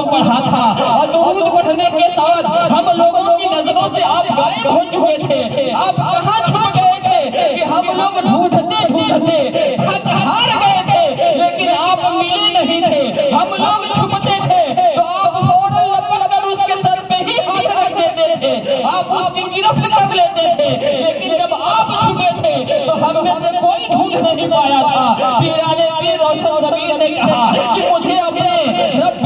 درود پڑھا تھا اور درود پڑھنے کے ساتھ ہم لوگوں کی نظروں سے آپ غائب ہو چکے تھے. آپ کہاں چھپ گئے تھے کہ ہم لوگ ڈھونڈتے ڈھونڈتے تھک ہار گئے تھے لیکن آپ ملے نہیں تھے. ہم لوگ چھپتے تھے تو آپ فوراً لپک کر اس کے سر پہ ہی ہاتھ رکھ دیتے تھے, آپ اس کی گرفت کر لیتے تھے. لیکن جب آپ چھپے تھے تو ہم میں سے کوئی ڈھونڈ نہیں پایا تھا. پیرانے پیر روشن ضمیر نے کہا کہ مجھے اپنے رب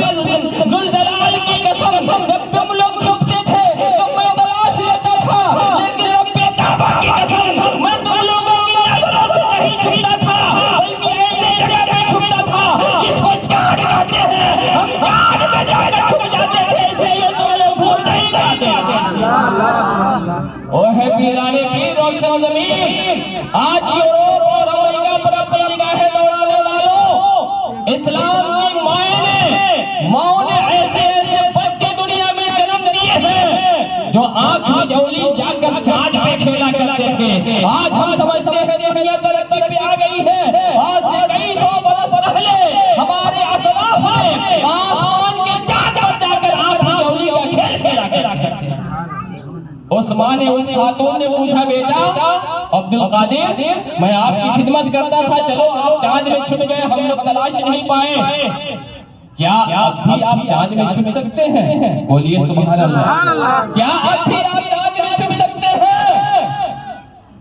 ذوالجلال کی قسم جب تم لوگ چھپتے تھے تو میں تلاش لیتا تھا, لیکن رب کعبہ کی قسم میں تم لوگوں کی نظروں سے نہیں چھپتا تھا بلکہ ایسے جگہ پہ چھپتا تھا جس کو چاند کہتے ہیں. ہم چاند میں جا کر چھپ جاتے تھے, اسے یہ تم لوگ بھول نہیں پاتے. وہ ہے پیرانے پیر روشن ضمیر. آج یورپ اور امریکہ پر اپنی نگاہیں دوڑانے والوں, اسلام کی ماؤں نے ایسے ایسے بچے دنیا میں جنم دیے ہیں جو آنکھ مجولی جا کر چاند پہ کھیلا کرتے تھے. آج ہم سمجھتے ہیں دنیا ترقی پہ آ گئی ہے. آج سے کئی سو برس پہلے ہمارے اسلاف نے آسمان کے چاند پر جا کر آنکھ مجولی کا کھیل کھیلا کرتے تھے. عثمان نے اس خاتون نے پوچھا, بیٹا عبدالقادر میں آپ کی خدمت کرتا تھا, چلو آپ چاند میں چھپ گئے, ہم لوگ تلاش نہیں پائے, کیا اب بھی آپ چاند میں چھپ سکتے ہیں؟ بولیے سبحان اللہ. کیا اب بھی آپ چاند میں چھپ سکتے ہیں؟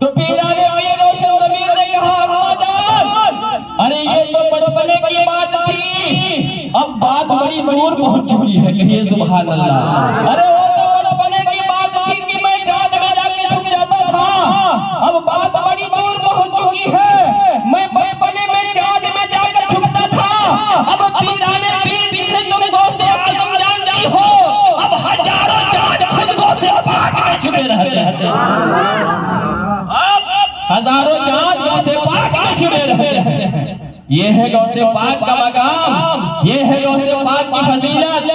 تو پیرانے پیر روشن ضمیر نے کہا, اماں جان ارے یہ تو بچپنے کی بات تھی, اب بات بڑی دور پہنچ چکی ہے. کہیے سبحان اللہ. ارے وہ تو بچپنے کی بات تھی کہ میں چاند میں جا کے چھپ جاتا تھا, اب بات بڑی دور پہنچ چکی ہے. میں بچپنے میں چاند میں جا کر چھپتا تھا, اب پیرانے پیر جسے تم غوث اعظم جانتی ہو, اب ہزاروں چاند خود غوث پاک میں چھپے رہتے ہیں. اب ہزاروں چاند غوث پاک میں چھپے رہتے ہیں. یہ ہے غوث پاک کا مقام, یہ ہے غوث پاک کی فضیلت.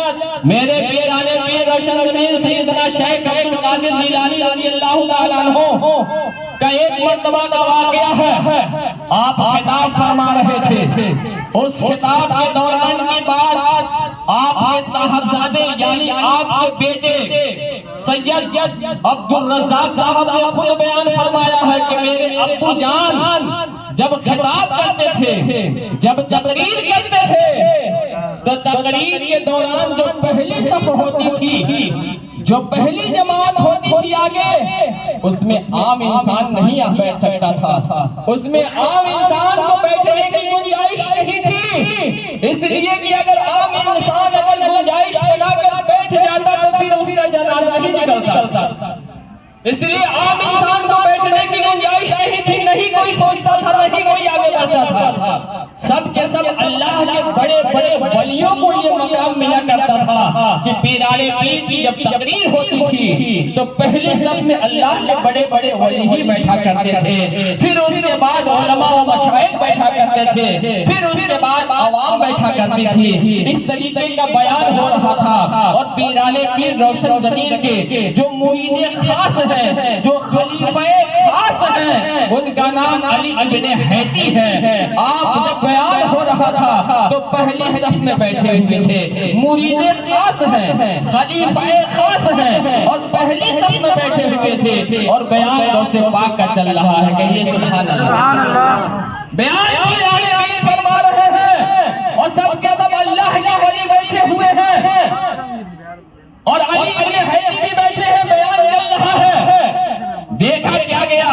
میرے پیرانے پیر روشن ضمیر سیدنا شیخ عبدالقادر جیلانی رضی اللہ تعالیٰ عنہ کا ایک مرتبہ کا واقعہ ہے. آپ خطاب فرما رہے تھے, اس خطاب کے دوران کی بات آپ کے صاحبزادے یعنی آپ کے بیٹے سید عبدالرزاق صاحب نے خود بیان فرمایا ہے کہ میرے ابو جان جب خطاب کرتے تھے, جب تقریر کرتے تھے, تو تقریر کے دوران جو پہلی صف ہوتی تھی, جو پہلی جماعت ہوتی تھی آگے, اس میں عام انسان نہیں بیٹھ سکتا تھا. اس میں عام انسان کو بیٹھنے کی گنجائش نہیں تھی, اس لیے کہ اگر عام انسان اگر گنجائش لگا کر بیٹھ جاتا تو پھر اس کا جنازہ نہیں نکلتا. اس لیے عام انسان کو بیٹھنے کی گنجائش نہیں تھی, نہیں کوئی سوچتا تھا, نہیں کوئی آگے بڑھتا تھا. سب کے سب اللہ کے بڑے بڑے ولیوں کو یہ مقام ملا کرتا تھا کہ پیرانے پیر کی جب تقریر ہوتی تھی تو پہلے سب میں اللہ کے بڑے بڑے ولی ہی بیٹھا کرتے تھے, پھر اس کے بعد علماء و مشائخ بیٹھا کرتے تھے, پھر اس کے بعد عوام بیٹھا کرتی تھی. اس طریقے کا بیان ہو رہا تھا. اور پیرانے پیر روشن ضمیر کے جو مرید خاص ہیں, جو خلیفہ خاص ہیں, ان کا نام علی ابن حیتی ہے. آپ جب بیان ہو رہا تھا تو پہلی صف میں بیٹھے ہوئے تھے, مرید خاص ہیں, خلیفہ خاص ہیں, اور پہلی صف میں بیٹھے ہوئے تھے, اور بیان غوث پاک کا چل رہا ہے. کہیے سبحان اللہ. بیان پیرانے پیر فرما رہے ہیں اور سب کے سب اللہ کے ولی بیٹھے ہوئے ہیں, اور علی ابن حیتی بھی بیٹھے ہیں, بیان چل رہا ہے. دیکھا کیا گیا,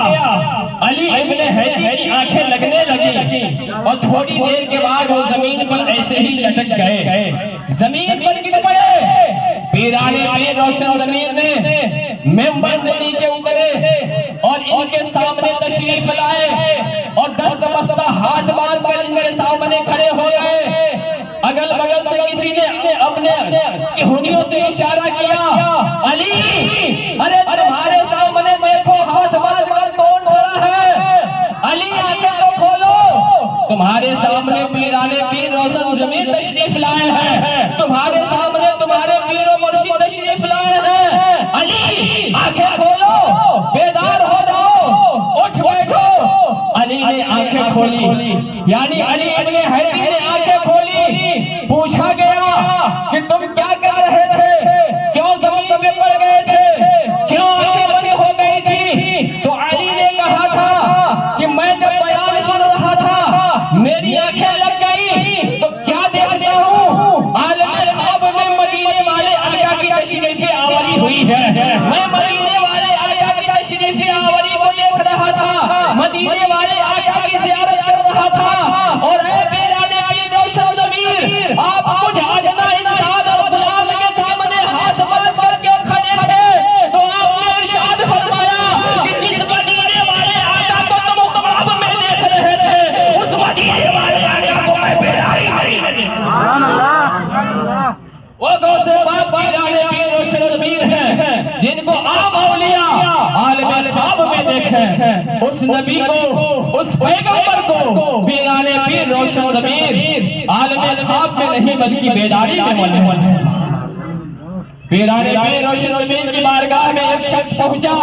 علی ابن حیتی کی آنکھیں لگنے لگی اور تھوڑی دیر کے بعد وہ زمین پر ایسے ہی لٹک گئے, زمین پر گر پڑے. پیرانے پیر روشن ضمیر نے ممبر سے نیچے اترے اور ان کے سامنے تشریف لائے اور دست بستہ ہاتھ باندھ کر ان کے سامنے کھڑے ہو گئے. اگل بگل سے کسی نے اپنے ہنیوں سے اشارہ کیا, علی ارے تمہارے سامنے دیکھو ہاتھ باندھ کر کون کھڑا ہے, علی آنکھیں تو کھولو. تمہارے سامنے پیرانے پیر روشن ضمیر تشریف لائے ہیں, تمہارے سامنے تمہارے پیر و مرشد تشریف لائے ہیں. علی آنکھیں کھولو, بیدار ہو جاؤ, اٹھ بیٹھو. علی نے آنکھیں کھولی, یعنی علی ابن حیتی نے آنکھیں کھولی. پوچھا گیا کہ تم کیا جن کو عام اولیاء عالم خواب میں دیکھیں، اس نبی کو، اس پیغمبر کو پیران پیر روشن ضمیر عالم خواب میں نہیں بلکہ بیداری میں ملے ہیں۔ پیران پیر روشن ضمیر کی بارگاہ میں ایک شخص پہنچا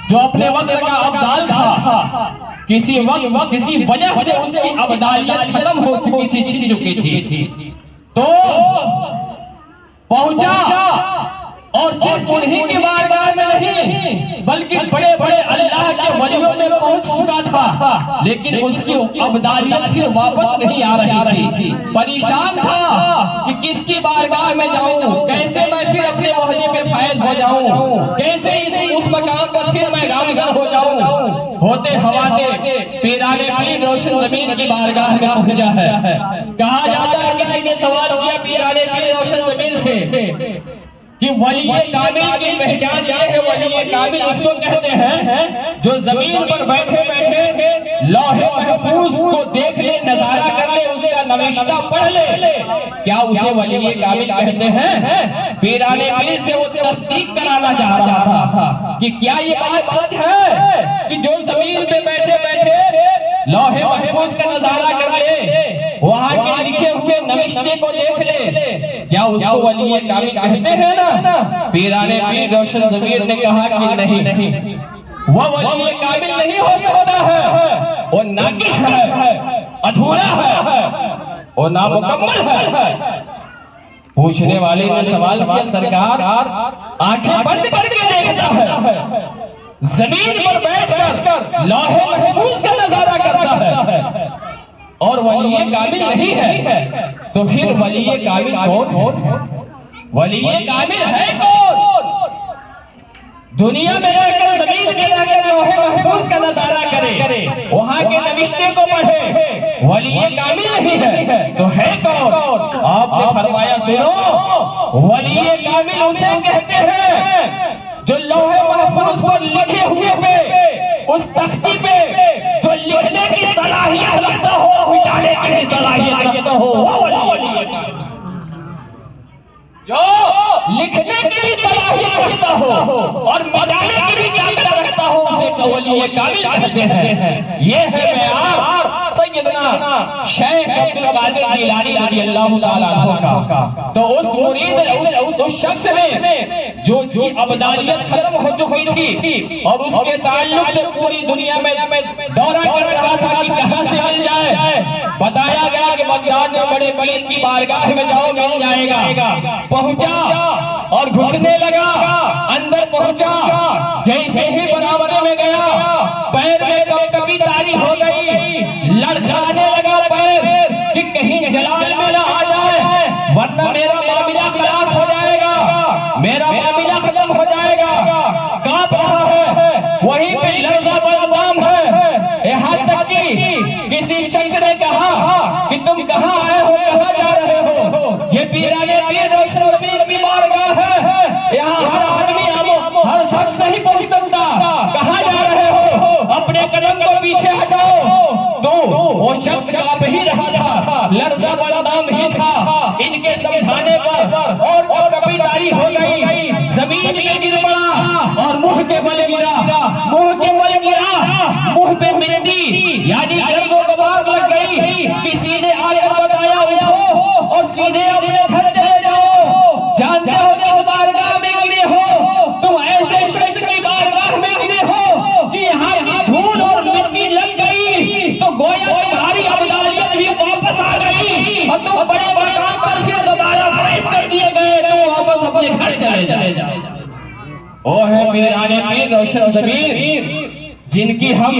جو اپنے وقت کا ابدال تھا، کسی وقت کسی وجہ سے اس کی ابدالیت ختم ہو چکی تھی، چھن چکی تھی، تو پہنچا اور صرف انہی کی بارگاہ میں نہیں بلکہ بڑے بڑے اللہ کے ولیوں میں پہنچ چکا تھا، لیکن اس کی ابدالیت پھر واپس نہیں آ رہی تھی۔ پریشان تھا کہ کس کی بارگاہ میں جاؤں، کیسے میں پھر اپنے معاہدے پہ فائز ہو جاؤں، کیسے اس مقام پر پھر میں گامزن ہو جاؤں۔ ہوتے ہواتے پیران پیر روشن ضمیر کی بارگاہ میں پہنچا ہے۔ کہا جاتا ہے کسی نے سوال کیا پیران پیر روشن ضمیر سے کہ ولی کامل کی پہچان یہ ہے، ولی کامل اس کو کہتے ہیں جو زمین پر بیٹھے بیٹھے لوح محفوظ کو دیکھ لے، نظارہ کر لے، اس کا نوشتہ پڑھ لے، کیا اسے ولی کامل کہتے ہیں؟ پیران پیر سے وہ تصدیق کرانا چاہ رہا تھا کہ کیا یہ بات سچ ہے کہ جو زمین پہ بیٹھے بیٹھے لوح محفوظ کا نظارہ کر لے، وہاں کے لکھے ہوئے نوشتے کو دیکھ لے، کیا اس کو ولی کامل کہتے ہیں نا؟ پیران پیر روشن ضمیر نے کہا کہ نہیں، وہ ولی کامل نہیں ہو سکتا ہے، وہ ناقص ہے، ادھورا ہے، وہ نامکمل ہے۔ پوچھنے والے نے سوال کیا سرکار آنکھیں بند کر کے دیکھتا ہے، زمین پر بیٹھ کر لوح محفوظ کا نظارہ کرتا ہے اور ولی کامل نہیں ہے، تو پھر ولی کامل کون؟ ولی کامل ہے کون؟ دنیا میں رہ کر زمین میں رہ کر لوح محفوظ کا نظارہ کرے، وہاں کے نوشتے کو پڑھے، ولی کامل نہیں ہے تو ہے کون؟ آپ نے فرمایا سنو، ولی کامل اسے کہتے ہیں جو لوح محفوظ پر لکھے ہوئے پہ، اس تختی پہ جو لکھنے کی صلاحیت رکھتا ہو، مٹانے کی صلاحیت رکھتا ہو، وہ ولی کامل، جو لکھنے کی بھی صلاحیت رکھتا ہو اور مٹانے کی بھی طاقت رکھتا ہو، اسے ولی کامل کہتے ہیں۔ یہ ہے معیار سیدنا شیخ عبد القادر جیلانی رضی اللہ تعالیٰ عنہ کا۔ تو اس مرید، اس شخص نے جو اس کی ابدالیت ختم ہو چکی تھی اور اس کے تعلق سے پوری دنیا میں دورہ کر رہا تھا کہ کہاں سے مل جائے، بتایا گیا کہ بغداد میں بڑے پیر کی بارگاہ میں جاؤ، مل جائے گا۔ پہنچا اور گھسنے لگا، اندر پہنچا، جیسے ہی برابرے میں گیا پیر میں کبھی تاری ہو گئی، لڑکھڑانے لگا پیر کہ کہیں جلال میں نہ آ جائے ورنہ میرا معاملہ خلاص ہو جائے گا، میرا معاملہ ختم ہو جائے گا۔ کانپ رہا ہے، وہیں پہ لرزہ بدنام ہے، یہاں تک کہ کسی شخص نے کہا کہ تم کہاں آئے ہو، کہاں جا رہے ہو؟ یہ پیران پیر روشن ضمیر کی بارگاہ ہے، یہاں ہر آدمی ہر شخص نہیں پہنچ سکتا، کہاں جا رہے ہو؟ اپنے قدم کو پیچھے ہٹاؤ۔ تو وہ شخص کانپ ہی رہا تھا، لرزہ بدنام ہی تھا، ان کے سمجھانے پر اور کبھی تاری ہو گئی، زمین میں گر پڑا اور منہ کے بل گرا، منہ کے بل گرا، منہ پہ مٹی یعنی گرد و غبار لگ گئی۔ کسی نے آ کر بتایا اٹھو اور سیدھے اپنے گھر چلے جاؤ، جانتے ہو کس بارگاہ میں گرے ہو؟ تم ایسے شخص کی بارگاہ میں گرے ہو کہ یہاں کی دھول اور مٹی لگ گئی، تو گویا تمہاری ابدالیت بھی واپس آ گئی اور تم بڑے مقام پر پھر دوبارہ فائز کر دیے گئے، تم واپس اپنے گھر چلے جاؤ۔ وہ ہے پیران پیر روشن ضمیر جن کی ہم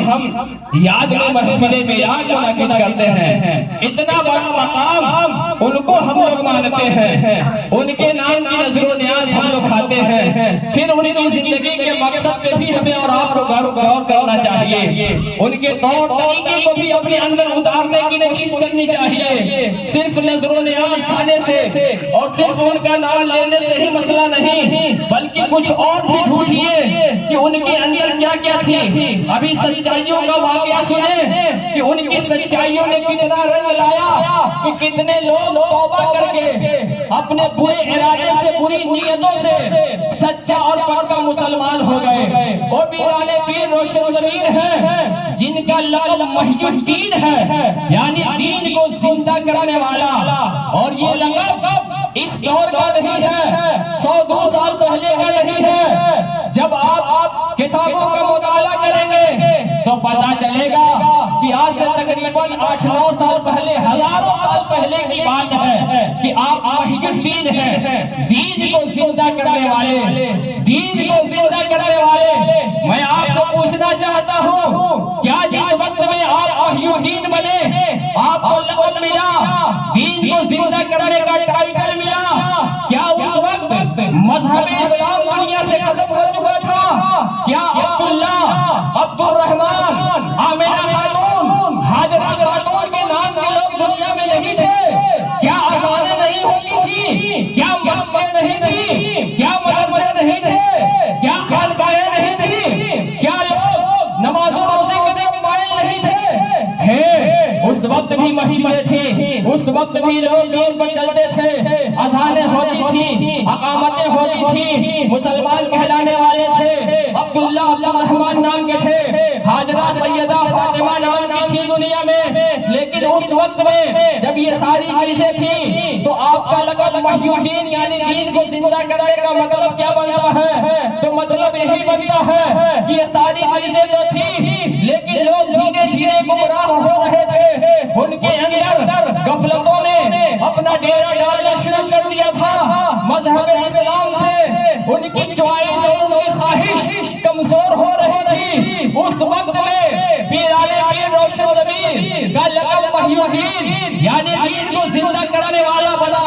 یاد میں محفل میلاد منعقد کرتے ہیں۔ اتنا بڑا مقام ان کو ہم لوگ مانتے ہیں، ان کے نام کی نظر و نیاز ہم لوگ کھاتے ہیں، پھر ان کی زندگی کے مقصد پہ بھی ہمیں اور آپ کو غور کرنا چاہیے، ان کے طور طریقے کو بھی اپنے اندر اتارنے کی کوشش کرنی چاہیے۔ صرف نظر و نیاز کھانے سے اور اور صرف ان کا نام لینے سے ہی مسئلہ نہیں بلکہ کچھ اور بھی ڈھونڈیے کہ ان کے اندر کیا کیا تھی. ابھی سچائیوں کا واقعہ سنیں کہ ان کی سچائیوں نے کتنا رنگ لایا کہ کتنے لوگ توبہ کر کے اپنے برے ارادے سے بری نیتوں سے سچا اور پکا مسلمان ہو گئے. وہ پیران پیر روشن ضمیر ہیں جن کا لقب محی الدین ہے یعنی دین کو زندہ کرنے والا. اور یہ لقب اس دور کا نہیں ہے, 100-200 سال پہلے کا نہیں ہے. جب آپ کتابوں کا مطالعہ کریں گے تو پتہ چلے گا کہ آج سے تقریباً 8-9 سال پہلے, ہزاروں سال پہلے کی بات ہے کہ آپ محی الدین ہیں, دین کو زندہ کرنے والے, دین کو زندہ کرنے والے. میں آپ سے پوچھنا چاہتا ہوں, کیا جس وقت میں آپ محی الدین بنے آپ کو لقب ملا, دین کو زندہ کرنے کا ٹائٹل ملا, کیا اس وقت مذہب اسلام دنیا سے ختم ہو چکا تھا؟ کیا عبداللہ, عبد الرحمن, آمنہ خاتون, ہاجرہ خاتون کے نام کے لوگ دنیا میں نہیں تھے؟ کیا اذانیں نہیں ہوتی تھی؟ کیا مسجدیں نہیں تھی؟ کیا مدرسے نہیں تھے؟ کیا خانقاہیں نہیں تھی؟ کیا لوگ نماز و روزے کے لیے مائل نہیں تھے؟ اس وقت بھی مسجدیں تھیں, اس وقت بھی لوگ دین پر چلتے تھے, اذانیں ہوتی تھی, اقامتیں ہوتی تھی, مسلمان کہلانے والے تھے. عبداللہ, عبد الرحمن نام کے تھے, ہاجرہ سیدہ فاطمہ نام کی تھی دنیا میں. لیکن اس وقت میں جب یہ ساری چیزیں تھیں تو آپ کا لقب محی الدین یعنی دین کو زندہ کرنے کا مطلب کیا بنتا ہے؟ تو مطلب یہی بنتا ہے کہ یہ ساری چیزیں تو تھیں لیکن لوگ دھیرے دھیرے گمراہ ہو رہے تھے. ان کے اندر غفلتوں نے اپنا ڈیرا ڈالنا شروع کر دیا تھا. مذہب اسلام سے ان کی چوائس اور ان کی خواہش کمزور ہو رہی تھی. اس وقت میں پیران پیر روشن ضمیر کا لقب محی الدین یعنی دین کو زندہ کرنے والا بنا,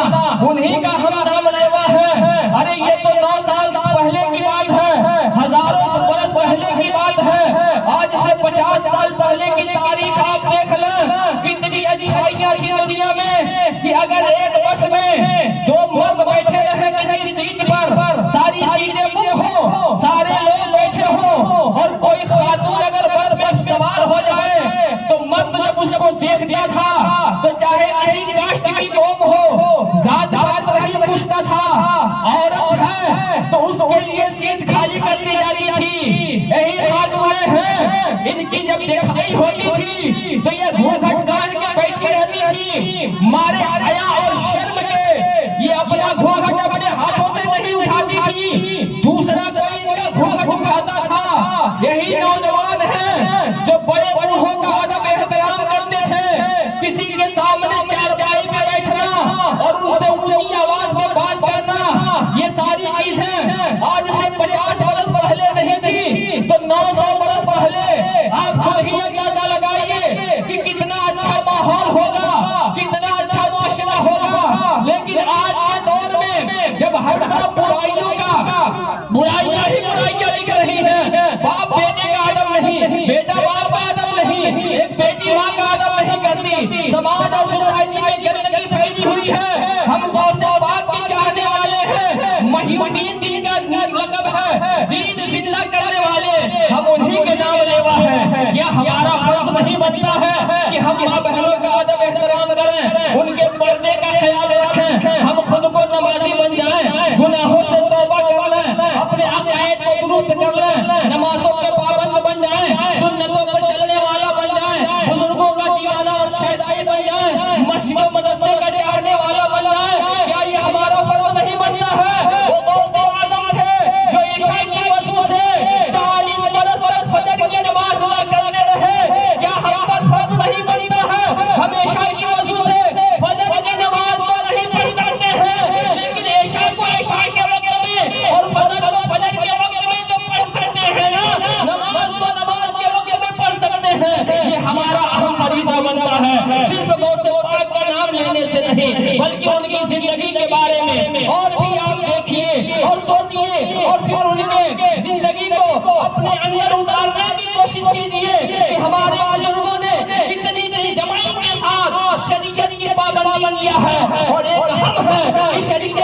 انہی کا ہم نام لیوا ہے. ارے یہ تو 9 سال پہلے کی بات ہے, ہزاروں برس پہلے کی بات ہے. آج سے 50 سال پہلے کی تاریخ آپ دیکھ لیں, کتنی اچھائیاں تھی دنیا میں کہ اگر ایک بس میں 2 مرد بیٹھے رہے کسی سیٹ پر, ساری سیٹیں بک ہوں, سارے لوگ بیٹھے ہوں, اور کوئی خاتون اگر بس میں سوار ہو جائے تو مرد جب اس کو دیکھتا تھا تو چاہے کسی کاسٹ کی قوم ہو, ذات پات نہیں پوچھتا تھا, عورت ہے تو اس کے لیے سیٹ خالی کر دی جاتی تھی. یہی خاتونیں ہیں, ان کی جب دکھائی ہوتی تھی تو یہ گھونگھٹ کاٹ کے بیٹھی رہتی تھی. مارے حیا اور شرم کے یہ اپنا گھونگھٹ اپنے ہاتھوں سے نہیں اٹھاتی تھی, دوسرا کوئی ان کا گھونگھٹ اٹھاتا تھا. یہی نوجوان ہیں جو بڑے بوڑھوں کا ادب احترام کرتے تھے, کسی کے سامنے چارپائی پہ بیٹھنا اور ان سے اونچی آواز میں بات کرنا, یہ ساری چیزیں آج سے 50 برس پہلے نہیں تھی تو 900 برس پہلے. آپ خود ہی اندازہ لگائیے کہ کتنا اچھا ماحول ہوگا, کتنا اچھا معاشرہ ہوگا. لیکن آج کے دور میں جب ہر طرف برائیوں کا برائیاں ہی برائیاں دکھ رہی ہیں, باپ بیٹے کا ادب نہیں, بیٹا باپ کا ادب نہیں, ایک بیٹی ماں کا ادب نہیں کرتی, سماج اور سوسائٹی میں گندگی پھیلی ہوئی ہے. ہم غوث پاک کے چاہنے والے ہیں, محی الدین دین کا لقب ہے, دین زندہ کرنے والے, ہم انہی کے نام لیوا ہے. یہ ہمارا فرض نہیں بنتا ہے کہ ہم ماں بہنوں کا ادب احترام کریں, ان کے پردے کا خیال رکھیں, ہم خود کو نمازی بن جائیں, گناہوں سے توبہ کر لیں, اپنے عقائد کو درست کر لیں, نمازوں کے پابند بن جائیں, سنتوں پر چلنے والا بن جائیں, بزرگوں کا دیوانہ اور شہدائی بن جائیں, مسجد و مدرسے کا چاہنے والا بن جائیں. کیا یہ ہمارا فرض نہیں بنتا ہے؟ وہ غوث اعظم تھے جو عشاء کی وضو سے 40 برس تک فجر کی نماز ادا کرتے رہے. کیا ہم پر فرض نہیں بنتا ہے ہم عشاء کی وضو سے فجر کی نماز تو نہیں پڑھ سکتے ہیں, لیکن عشاء کو عشاء کے وقت میں اور فجر کو فجر کے وقت میں تو پڑھ سکتے ہیں نا, نماز کو نماز کے وقت میں پڑھ سکتے ہیں. یہ ہمارا اہم فریضہ بنتا ہے, صرف غوث پاک کا نام لینے سے نہیں بلکہ ان کی زندگی کے بارے میں اور بھی آپ دیکھیے اور سوچئے, اور پھر ان کے زندگی کو اپنے اندر اتارنے کی کوشش کیجئے کہ ہمارے بزرگوں نے اتنی دل جمعی کے ساتھ شریعت کی پابندی کیا ہے, اور ایک ہم ہے کہ شریعت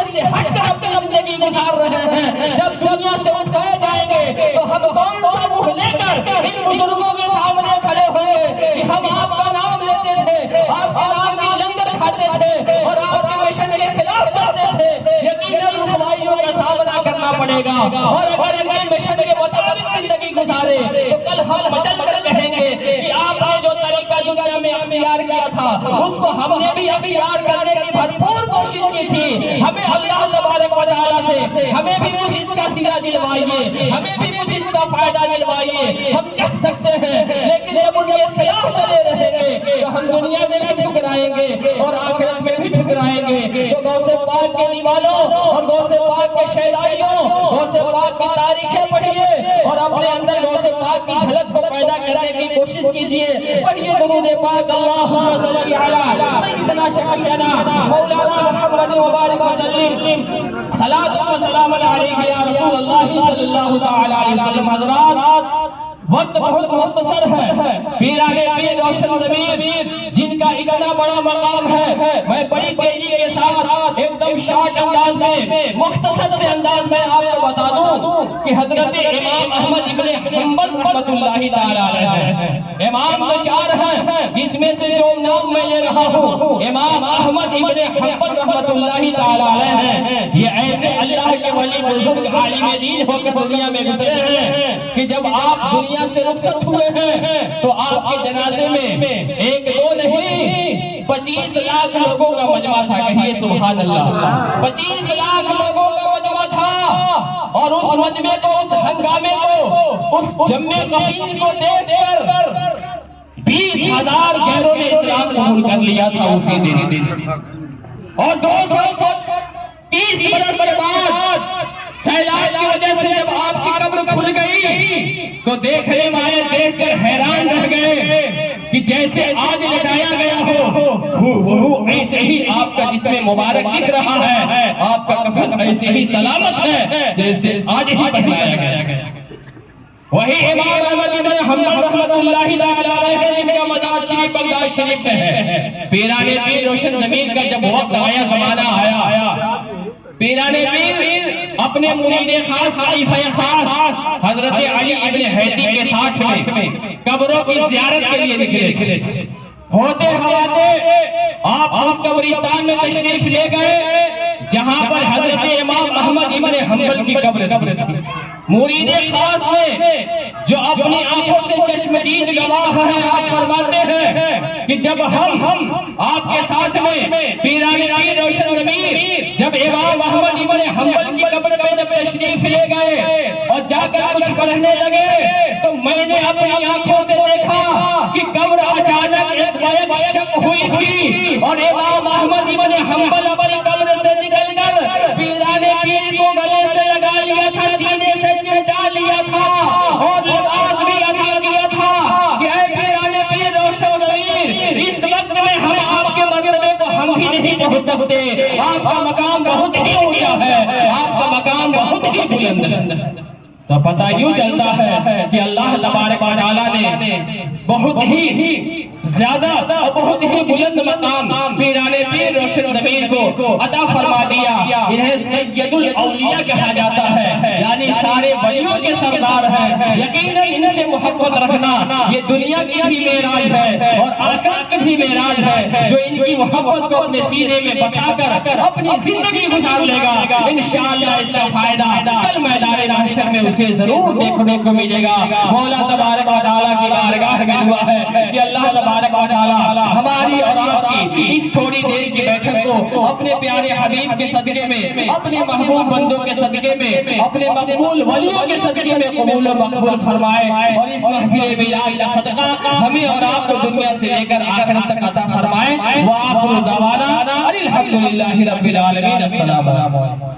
رہے گا، اور اگر ان کے مشن کے مطابق زندگی گزارے تو کل ہم مچل کر کہیں گے کہ آپ نے جو طریقہ دنیا میں اختیار کیا تھا اس کو ہم نے بھی اختیار کرنے کی بھرپور کوشش کی تھی۔ ہمیں اللہ تبارک و تعالیٰ سے ہمیں بھی کچھ اس کا صلہ دلوائیے، ہمیں بھی کچھ اس کا فائدہ دلوائیے، ہم کہہ سکتے ہیں، لیکن جب ان کے خلاف چلے رہیں گے تو ہم دنیا میں بھی ٹھکرائیں گے اور آخرت میں بھی ٹھکرائیں گے۔ تو غوث پاک کے دیوانوں اور غوث پاک کے شیدائیوں، غوث پاک کی تاریخیں پڑھیے اور اپنے اندر غوث پاک کی جھلک کو پیدا کرنے کی کوشش کیجئے۔ پڑھیے درود پاک، اللہم صلی علی سیدنا شفیعنا مولانا محمد مبارک وسلم، صلاۃ و سلام علیک یا رسول اللہ صلی اللہ تعالی علیہ وسلم۔ حضرات، وقت بہت مختصر ہے، پیران پیر روشن ضمیر جن کا اتنا بڑا مقام ہے، میں بڑی تیزی کے ساتھ ایک دم شارٹ انداز میں، مختصر سے انداز میں آپ کو بتا دوں کہ حضرت امام احمد ابن حنبل رحمۃ اللہ تعالی علیہ ہیں۔ امام تو چار ہیں، جس میں سے جو نام میں لے رہا ہوں امام احمد ابن حنبل رحمۃ اللہ تعالی علیہ ہیں۔ یہ ایسے اللہ کے ولی بزرگ عالم دین ہو کر دنیا میں گزرے ہیں کہ جب آپ دنیا سے رخصت ہوئے ہیں تو آپ کے جنازے میں ایک دو نہیں 25 لاکھ لوگوں کا مجمع تھا۔ کہیے سبحان اللہ، 25 لاکھ لوگوں کا مجمع تھا، اور اس مجمع کو، اس ہنگامے کو، اس جمع کثیر کو دیکھ کر 20,000 غیروں نے اسلام قبول کر لیا تھا اسی دن۔ اور 230 برس کے بعد سیلاب کی وجہ سے جب آپ کی قبر کھل گئی تو دیکھنے والے دیکھ کر حیران رہ گئے کہ جیسے آج لٹایا گیا ہو ایسے ہی آپ کا جسم مبارک دکھ رہا ہے، آپ کا کفن ایسے ہی سلامت ہے جیسے آج ہی پہنایا گیا۔ وہی امام احمد ابن حنبل رحمۃ اللہ تعالی علیہ جن کا مزار شریف بغداد شریف میں ہے۔ پیران پیر روشن ضمیر کا جب وقت آیا، زمانہ آیا، پیران پیر اپنے مرید خاص، خلیفہ خاص حضرت علی ابن حیدی کے ساتھ میں قبروں کی زیارت کے لیے نکلے۔ ہوتے ہواتے آپ اس قبرستان میں تشریف لے گئے جہاں پر حضرت امام احمد ابن حنبل کی قبر تھی۔ مرید خاص نے جو اپنی آنکھوں سے چشمدید گواہ ہے، آپ فرماتے ہیں کہ جب ہم آپ کے ساتھ میں پیران پیر روشن ضمیر جب امام احمد ابن حنبل کی قبر پہ جب تشریف لے گئے اور جا کر کچھ پڑھنے لگے تو میں نے اپنی آنکھوں سے دیکھا کہ قبر اچانک ایک بیک شق ہوئی تھی، اور امام احمد ابن حنبل اپنی قبر سے نکل کر پیران پیر کو گلے سے لگا لیا تھا، سینے سے چمٹا لیا تھا، اور آواز بھی ادا کیا تھا کہ اے پیران پیر روشن ضمیر، اس وقت میں ہم آپ کے مرتبے کو ہم بھی نہیں پہنچ سکتے، آپ کا مقام بہت ہی اونچا ہے، آپ کا مقام بہت ہی بلند ہے۔ تو پتہ یوں چلتا ہے کہ اللہ تبارک و تعالیٰ نے بہت ہی زیادہ اور بہت ہی بلند مقام پیران پیر روشن ضمیر کو عطا فرما دیا۔ انہیں سید الاولیاء کہا جاتا ہے، یعنی سارے ولیوں کے سردار ہیں۔ یقیناً ان سے محبت رکھنا یہ دنیا کی بھی معراج ہے اور آخرت کی بھی معراج ہے۔ جو ان کی محبت کو اپنے سینے میں بسا کر اپنی زندگی گزار لے گا، انشاءاللہ اس کا فائدہ کل میدان محشر میں اسے ضرور دیکھنے کو ملے گا۔ مولا تبارک و تعالیٰ کی بارگاہ میں دعا ہے کہ اللہ تبارک و تعالیٰ ہماری اور آپ کی اس تھوڑی دیر کی بیٹھک کو اپنے پیارے حبیب کے صدقے میں، اپنے محبوب بندوں کے صدقے میں، اپنے مقبول ولیوں کے صدقے میں قبول و مقبول فرمائے، اور اس محفل میلاد کا صدقہ ہمیں اور آپ کو دنیا سے لے کر آخرت تک عطا فرمائے۔ وآخر دعوانا الحمدللہ رب العالمین۔ السلام علیکم۔